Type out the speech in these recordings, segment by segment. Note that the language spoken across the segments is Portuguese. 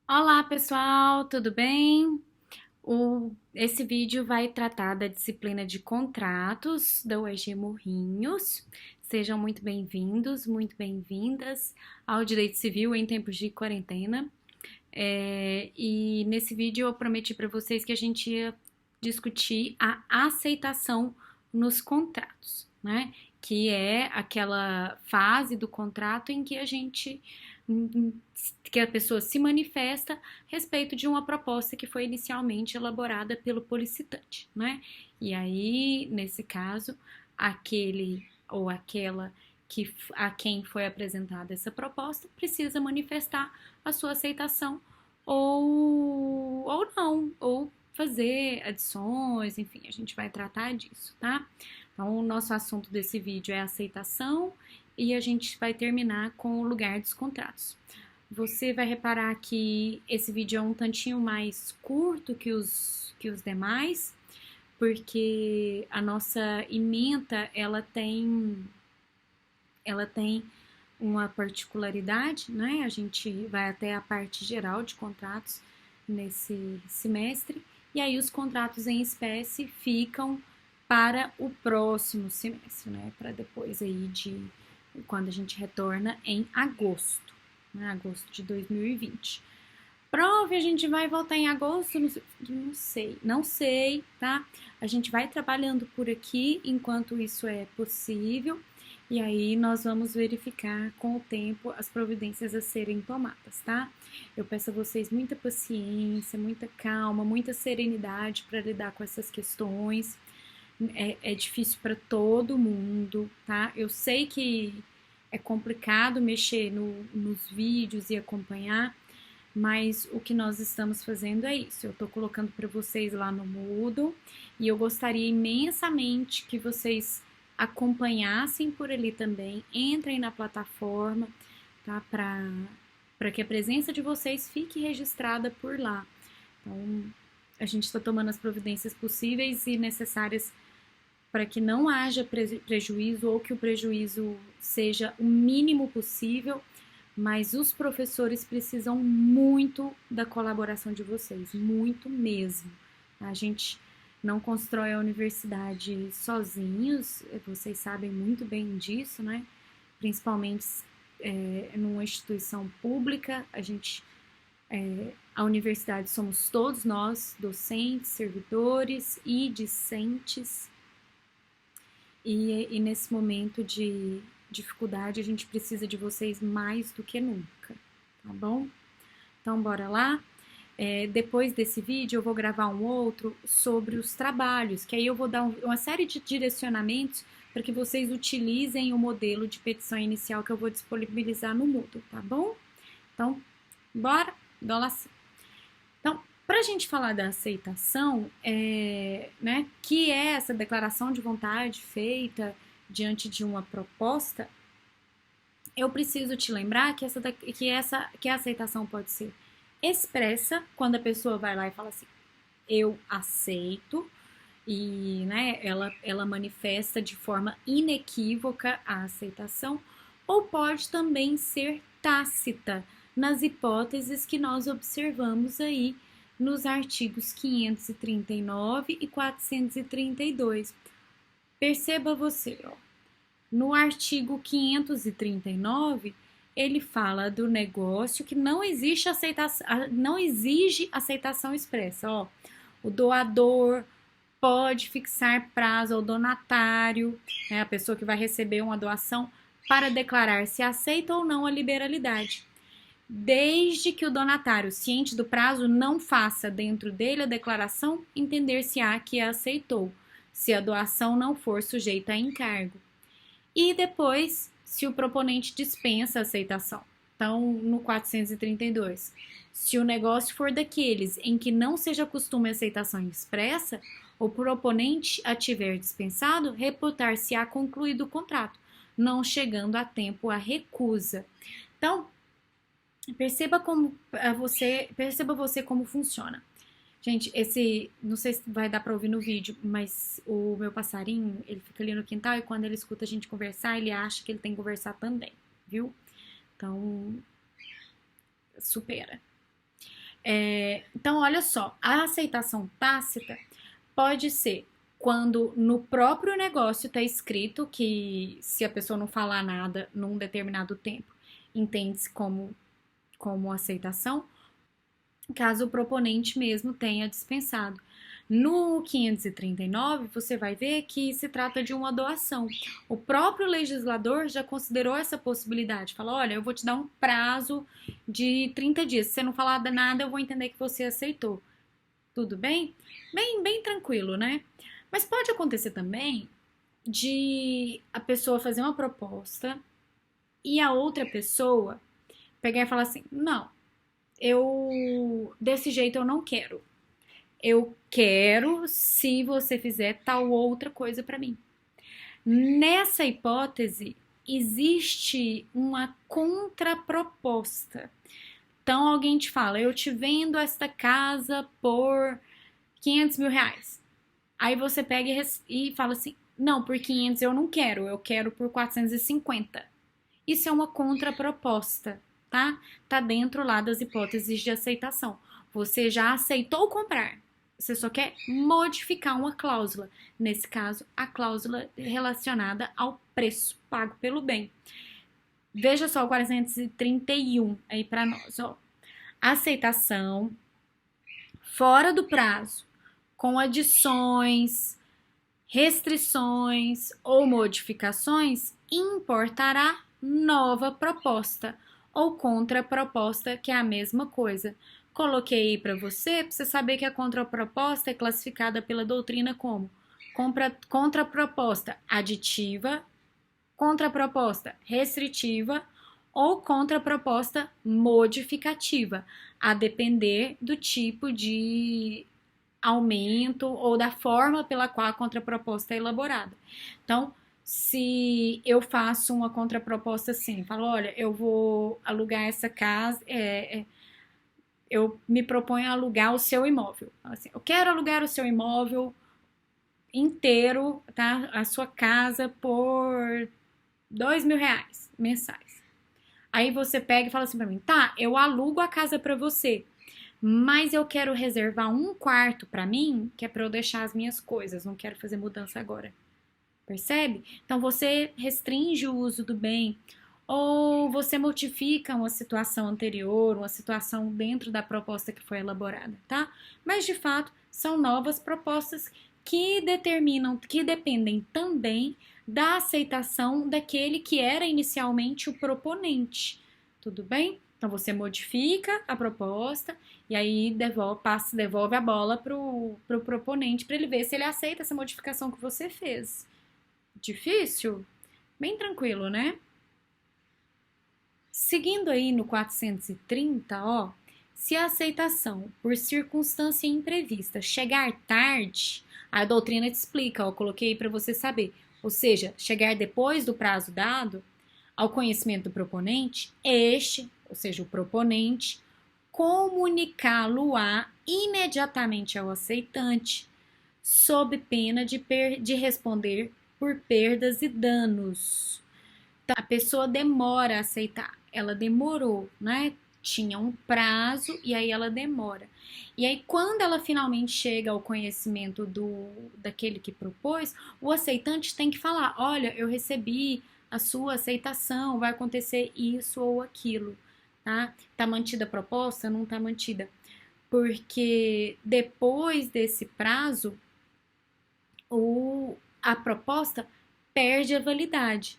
Olá, pessoal, tudo bem? Esse vídeo vai tratar da disciplina de contratos da UEG Morrinhos. Sejam muito bem-vindos, muito bem-vindas ao Direito Civil em tempos de quarentena. E nesse vídeo eu prometi para vocês que a gente ia discutir a aceitação nos contratos, né? Que é aquela fase do contrato em que que a pessoa se manifesta a respeito de uma proposta que foi inicialmente elaborada pelo policitante, né? E aí, nesse caso, aquele ou aquela a quem foi apresentada essa proposta precisa manifestar a sua aceitação ou não, ou fazer adições, enfim, a gente vai tratar disso, tá? Então, o nosso assunto desse vídeo é aceitação e a gente vai terminar com o lugar dos contratos. Você vai reparar que esse vídeo é um tantinho mais curto que os demais, porque a nossa ementa, ela tem uma particularidade, né? A gente vai até a parte geral de contratos nesse semestre, e aí os contratos em espécie ficam para o próximo semestre, né? Para depois aí de quando a gente retorna em agosto, né? Agosto de 2020. Prof, a gente vai voltar em agosto? Não sei, tá? A gente vai trabalhando por aqui enquanto isso é possível. E aí nós vamos verificar com o tempo as providências a serem tomadas, tá? Eu peço a vocês muita paciência, muita calma, muita serenidade para lidar com essas questões. É difícil para todo mundo, tá? Eu sei que é complicado mexer nos vídeos e acompanhar, mas o que nós estamos fazendo é isso. Eu estou colocando para vocês lá no Moodle e eu gostaria imensamente que vocês acompanhassem por ali também. Entrem na plataforma, tá? Para que a presença de vocês fique registrada por lá. Então, a gente está tomando as providências possíveis e necessárias para que não haja prejuízo ou que o prejuízo seja o mínimo possível, mas os professores precisam muito da colaboração de vocês, muito mesmo. A gente não constrói a universidade sozinhos, vocês sabem muito bem disso, né? Principalmente numa instituição pública, a universidade somos todos nós, docentes, servidores e discentes, e nesse momento de dificuldade a gente precisa de vocês mais do que nunca, tá bom? Então bora lá. Depois desse vídeo eu vou gravar um outro sobre os trabalhos, que aí eu vou dar uma série de direcionamentos para que vocês utilizem o modelo de petição inicial que eu vou disponibilizar no Moodle, tá bom? Então, bora? Dá sim. Então, para a gente falar da aceitação, né, que é essa declaração de vontade feita diante de uma proposta, eu preciso te lembrar que a aceitação pode ser expressa, quando a pessoa vai lá e fala assim, eu aceito, e né, ela manifesta de forma inequívoca a aceitação, ou pode também ser tácita, nas hipóteses que nós observamos aí nos artigos 539 e 432. Perceba você, ó, no artigo 539, ele fala do negócio que não exige aceitação expressa. Ó, o doador pode fixar prazo ao donatário, né, a pessoa que vai receber uma doação, para declarar se aceita ou não a liberalidade, desde que o donatário, ciente do prazo, não faça dentro dele a declaração, entender-se-á que a aceitou, se a doação não for sujeita a encargo. E depois, se o proponente dispensa a aceitação. Então, no 432, se o negócio for daqueles em que não seja costume a aceitação expressa, o proponente a tiver dispensado, reputar-se-á concluído o contrato, não chegando a tempo a recusa. Então, perceba você como funciona. Gente, não sei se vai dar pra ouvir no vídeo, mas o meu passarinho, ele fica ali no quintal e quando ele escuta a gente conversar, ele acha que ele tem que conversar também, viu? Então, supera. Então, olha só, a aceitação tácita pode ser quando no próprio negócio está escrito que se a pessoa não falar nada num determinado tempo, entende-se como aceitação, caso o proponente mesmo tenha dispensado. No 539, você vai ver que se trata de uma doação. O próprio legislador já considerou essa possibilidade. Falou, olha, eu vou te dar um prazo de 30 dias. Se você não falar nada, eu vou entender que você aceitou. Tudo bem? Bem tranquilo, né? Mas pode acontecer também de a pessoa fazer uma proposta e a outra pessoa pegar e falar assim, não, desse jeito eu não quero. Eu quero se você fizer tal outra coisa para mim. Nessa hipótese, existe uma contraproposta. Então, alguém te fala, eu te vendo esta casa por 500 mil reais. Aí você pega e fala assim, não, por 500 eu quero por 450. Isso é uma contraproposta, tá? Tá dentro lá das hipóteses de aceitação. Você já aceitou comprar, você só quer modificar uma cláusula. Nesse caso, a cláusula relacionada ao preço pago pelo bem. Veja só o 431 aí para nós, ó. Aceitação fora do prazo, com adições, restrições ou modificações, importará nova proposta ou contraproposta, que é a mesma coisa. Coloquei aí para você saber que a contraproposta é classificada pela doutrina como contraproposta aditiva, contraproposta restritiva ou contraproposta modificativa, a depender do tipo de aumento ou da forma pela qual a contraproposta é elaborada. Então, se eu faço uma contraproposta assim, falo, olha, eu vou alugar essa casa, eu me proponho a alugar o seu imóvel. Assim, eu quero alugar o seu imóvel inteiro, tá? A sua casa por 2 mil reais mensais. Aí você pega e fala assim pra mim, tá, eu alugo a casa pra você, mas eu quero reservar um quarto pra mim, que é pra eu deixar as minhas coisas, não quero fazer mudança agora. Percebe? Então você restringe o uso do bem, ou você modifica uma situação anterior, uma situação dentro da proposta que foi elaborada, tá? Mas de fato são novas propostas que dependem também da aceitação daquele que era inicialmente o proponente. Tudo bem? Então você modifica a proposta e aí devolve a bola pro proponente para ele ver se ele aceita essa modificação que você fez. Difícil? Bem tranquilo, né? Seguindo aí no 430, ó, se a aceitação por circunstância imprevista chegar tarde, a doutrina te explica, ó, coloquei para você saber, ou seja, chegar depois do prazo dado ao conhecimento do proponente, este, ou seja, o proponente, comunicá-lo-á imediatamente ao aceitante, sob pena de responder por perdas e danos. Então, a pessoa demora a aceitar, ela demorou, né? Tinha um prazo e aí ela demora. E aí, quando ela finalmente chega ao conhecimento daquele que propôs, o aceitante tem que falar: olha, eu recebi a sua aceitação, vai acontecer isso ou aquilo, tá? Tá mantida a proposta? Não tá mantida. Porque depois desse prazo, a proposta perde a validade.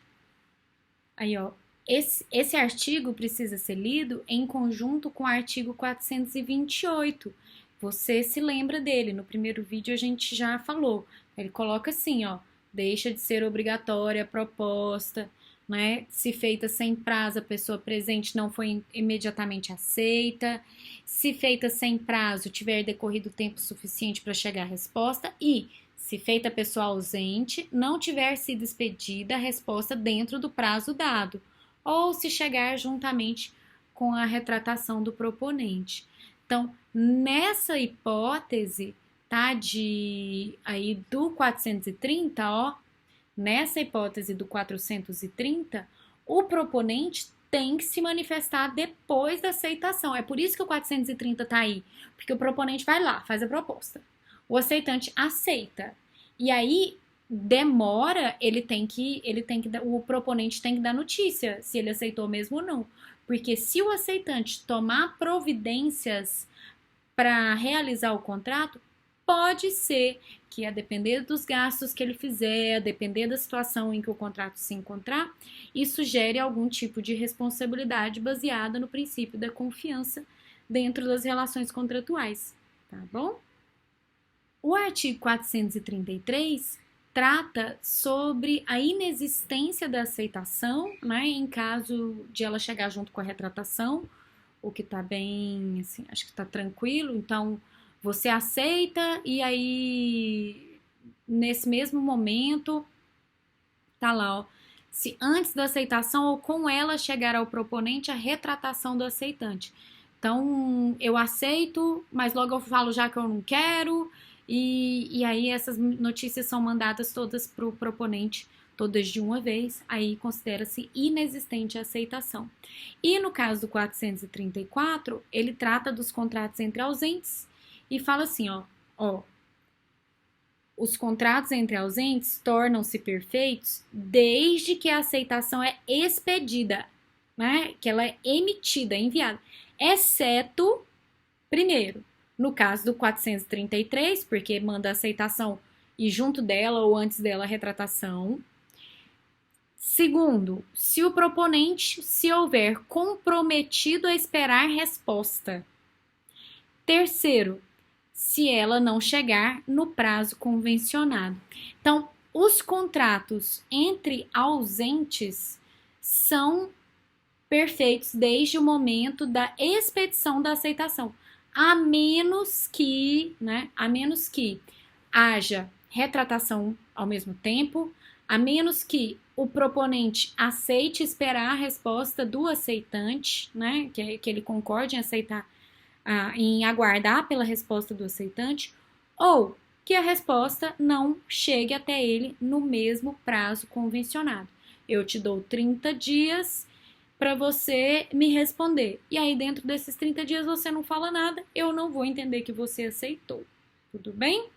Aí, ó, esse artigo precisa ser lido em conjunto com o artigo 428. Você se lembra dele, no primeiro vídeo a gente já falou. Ele coloca assim, ó, deixa de ser obrigatória a proposta, né? Se feita sem prazo, a pessoa presente não foi imediatamente aceita. Se feita sem prazo, tiver decorrido tempo suficiente para chegar à resposta e se feita pessoa ausente, não tiver sido expedida a resposta dentro do prazo dado, ou se chegar juntamente com a retratação do proponente. Então, nessa hipótese, tá, aí do 430, ó, nessa hipótese do 430, o proponente tem que se manifestar depois da aceitação. É por isso que o 430 tá aí, porque o proponente vai lá, faz a proposta. O aceitante aceita. E aí demora, o proponente tem que dar notícia se ele aceitou mesmo ou não. Porque se o aceitante tomar providências para realizar o contrato, pode ser que, a depender dos gastos que ele fizer, a depender da situação em que o contrato se encontrar, isso gere algum tipo de responsabilidade baseada no princípio da confiança dentro das relações contratuais, tá bom? O artigo 433 trata sobre a inexistência da aceitação, né, em caso de ela chegar junto com a retratação, o que tá bem, assim, acho que tá tranquilo. Então, você aceita e aí, nesse mesmo momento, tá lá, ó, se antes da aceitação ou com ela chegar ao proponente a retratação do aceitante. Então, eu aceito, mas logo eu falo já que eu não quero, e aí essas notícias são mandadas todas para o proponente, todas de uma vez, aí considera-se inexistente a aceitação. E no caso do 434, ele trata dos contratos entre ausentes e fala assim, ó, os contratos entre ausentes tornam-se perfeitos desde que a aceitação é expedida, né? Que ela é emitida, enviada, exceto, primeiro, no caso do 433, porque manda a aceitação e junto dela ou antes dela a retratação. Segundo, se o proponente se houver comprometido a esperar resposta. Terceiro, se ela não chegar no prazo convencionado. Então, os contratos entre ausentes são perfeitos desde o momento da expedição da aceitação, a menos que haja retratação ao mesmo tempo, a menos que o proponente aceite esperar a resposta do aceitante, né, que ele concorde em aceitar, em aguardar pela resposta do aceitante, ou que a resposta não chegue até ele no mesmo prazo convencionado. Eu te dou 30 dias para você me responder. E aí, dentro desses 30 dias, você não fala nada, eu não vou entender que você aceitou. Tudo bem?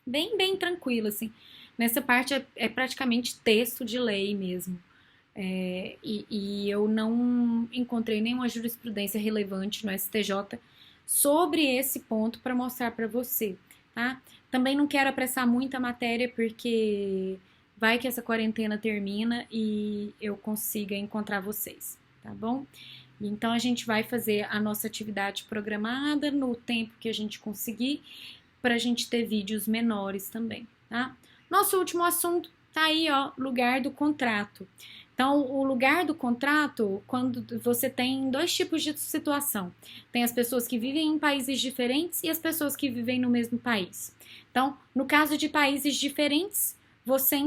Bem tranquilo, assim. Nessa parte é praticamente texto de lei mesmo. E eu não encontrei nenhuma jurisprudência relevante no STJ sobre esse ponto para mostrar para você, tá? Também não quero apressar muita matéria, porque vai que essa quarentena termina e eu consiga encontrar vocês, tá bom? Então, a gente vai fazer a nossa atividade programada no tempo que a gente conseguir, para a gente ter vídeos menores também, tá? Nosso último assunto tá aí, ó, lugar do contrato. Então, o lugar do contrato, quando você tem dois tipos de situação. Tem as pessoas que vivem em países diferentes e as pessoas que vivem no mesmo país. Então, no caso de países diferentes, você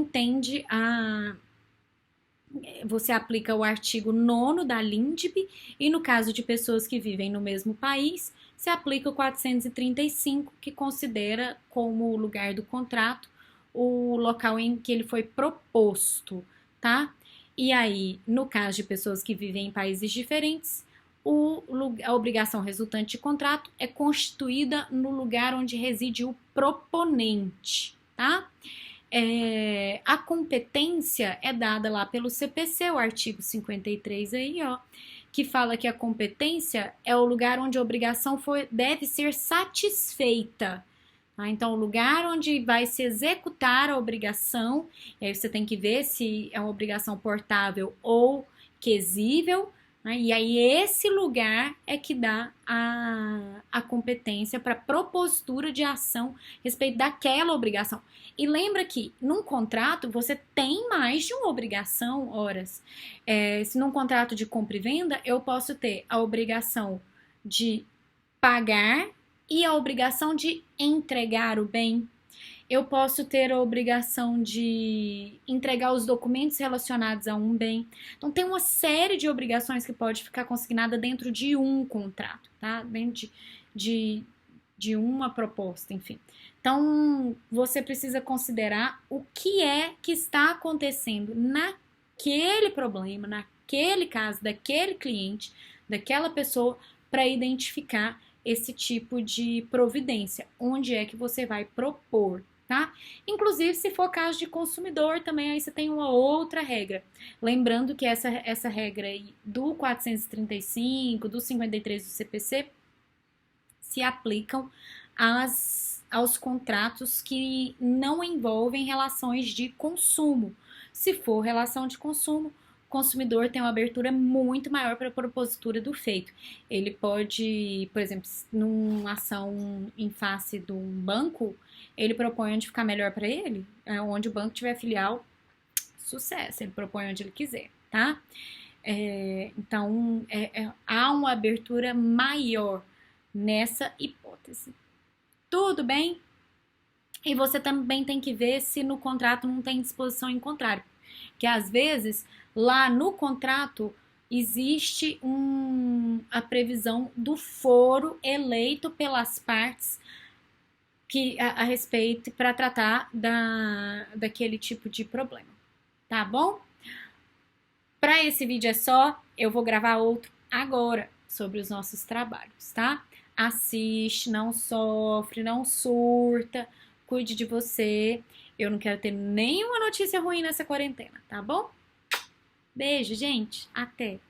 aplica o artigo 9º da LINDB, e no caso de pessoas que vivem no mesmo país, se aplica o 435, que considera como lugar do contrato o local em que ele foi proposto, tá? E aí, no caso de pessoas que vivem em países diferentes, a obrigação resultante de contrato é constituída no lugar onde reside o proponente, tá? A competência é dada lá pelo CPC, o artigo 53 aí, ó, que fala que a competência é o lugar onde a obrigação deve ser satisfeita. Tá? Então, o lugar onde vai se executar a obrigação, e aí você tem que ver se é uma obrigação portável ou quesível, né? E aí esse lugar é que dá a competência para propositura de ação a respeito daquela obrigação. E lembra que num contrato você tem mais de uma obrigação, horas. Se num contrato de compra e venda, eu posso ter a obrigação de pagar e a obrigação de entregar o bem. Eu posso ter a obrigação de entregar os documentos relacionados a um bem. Então, tem uma série de obrigações que pode ficar consignada dentro de um contrato, tá? Dentro de uma proposta, enfim. Então, você precisa considerar o que é que está acontecendo naquele problema, daquele caso, daquele cliente, daquela pessoa, para identificar esse tipo de providência, onde é que você vai propor, tá? Inclusive, se for caso de consumidor, também aí você tem uma outra regra. Lembrando que essa regra aí do 435, do 53 do CPC, se aplicam aos contratos que não envolvem relações de consumo. Se for relação de consumo, o consumidor tem uma abertura muito maior para a propositura do feito. Ele pode, por exemplo, numa ação em face de um banco, ele propõe onde ficar melhor para ele, onde o banco tiver filial, sucesso, ele propõe onde ele quiser, tá? Então, há uma abertura maior nessa hipótese. Tudo bem? E você também tem que ver se no contrato não tem disposição em contrário. Que às vezes, lá no contrato, existe a previsão do foro eleito pelas partes a respeito para tratar daquele tipo de problema. Tá bom? Para esse vídeo é só, eu vou gravar outro agora sobre os nossos trabalhos, tá? Assiste, não sofre, não surta, cuide de você. Eu não quero ter nenhuma notícia ruim nessa quarentena, tá bom? Beijo, gente. Até!